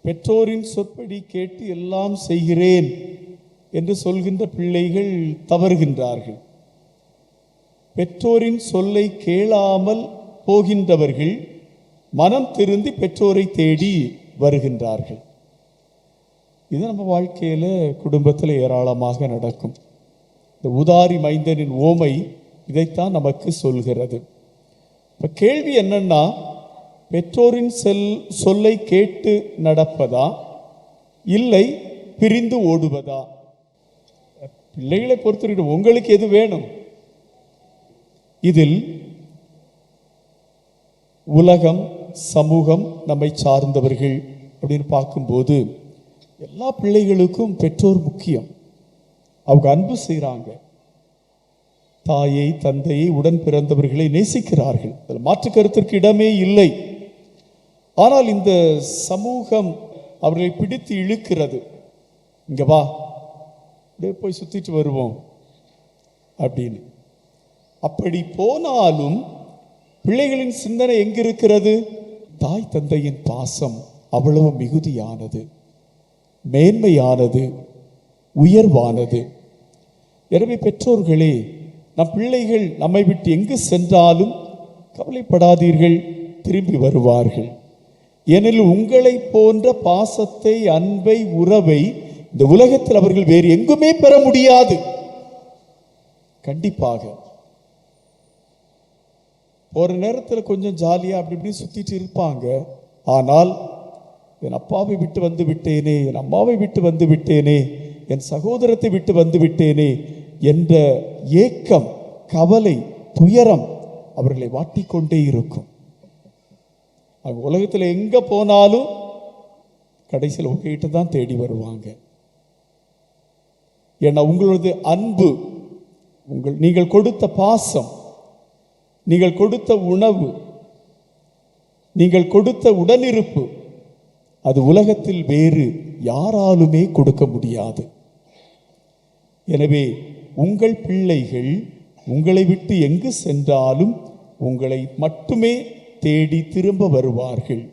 பெற்றோரின் சொற்படி கேட்டு எல்லாம் செய்கிறேன் என்று சொல்கின்ற பிள்ளைகள் தவறுகின்றார்கள். பெற்றோரின் சொல்லை கேளாமல் போகின்றவர்கள் மனம் திருந்தி பெற்றோரை தேடி வருகின்றார்கள். இது நம்ம வாழ்க்கையில் குடும்பத்தில் ஏராளமாக நடக்கும். இந்த உதாரி மைந்தனின் ஓமை இதைத்தான் நமக்கு சொல்கிறது. இப்போ கேள்வி என்னன்னா, பெற்றோரின் சொல்லை கேட்டு நடப்பதா இல்லை பிரிந்து ஓடுவதா? பிள்ளைகளை பொறுத்து உங்களுக்கு எது வேணும்? இதில் உலகம், சமூகம், நம்மை சார்ந்தவர்கள் அப்படின்னு பார்க்கும்போது எல்லா பிள்ளைகளுக்கும் பெற்றோர் முக்கியம். அவங்க அன்பு செய்கிறாங்க, தாயை தந்தையை உடன் பிறந்தவர்களை நேசிக்கிறார்கள், அதில் மாற்று கருத்திற்கு இடமே இல்லை. ஆனால் இந்த சமூகம் அவர்களை பிடித்து இழுக்கிறது. இங்க வா, அப்படியே போய் சுத்திட்டு வருவோம் அப்படின்னு. அப்படி போனாலும் பிள்ளைகளின் சிந்தனை எங்கிருக்கிறது? தாய் தந்தையின் பாசம் அவ்வளவு மிகுதியானது, மேன்மையானது, உயர்வானது. எனவே பெற்றோர்களே, நம் பிள்ளைகள் நம்மை விட்டு எங்கு சென்றாலும் கவலைப்படாதீர்கள், திரும்பி வருவார்கள். ஏனெனில் உங்களை போன்ற பாசத்தை, அன்பை, உறவை இந்த உலகத்தில் அவர்கள் வேறு எங்குமே பெற முடியாது. கண்டிப்பாக ஒரு நேரத்தில் கொஞ்சம் ஜாலியாக அப்படி இப்படி சுத்திட்டு இருப்பாங்க. ஆனால் என் அப்பாவை விட்டு வந்து விட்டேனே, என் அம்மாவை விட்டு வந்து விட்டேனே, என் சகோதரத்தை விட்டு வந்து விட்டேனே என்ற ஏக்கம், கவலை, துயரம் அவர்களை வாட்டிக்கொண்டே இருக்கும். அவங்க உலகத்தில் எங்கே போனாலும் கடைசியில் உங்ககிட்ட தான் தேடி வருவாங்க. ஏன்னா உங்களது அன்பு, நீங்கள் கொடுத்த பாசம், நீங்கள் கொடுத்த உணவு, நீங்கள் கொடுத்த உடனிருப்பு, அது உலகத்தில் வேறு யாராலுமே கொடுக்க முடியாது. எனவே உங்கள் பிள்ளைகள் உங்களை விட்டு எங்கு சென்றாலும் உங்களை மட்டுமே தேடி திரும்ப வருவார்கள்.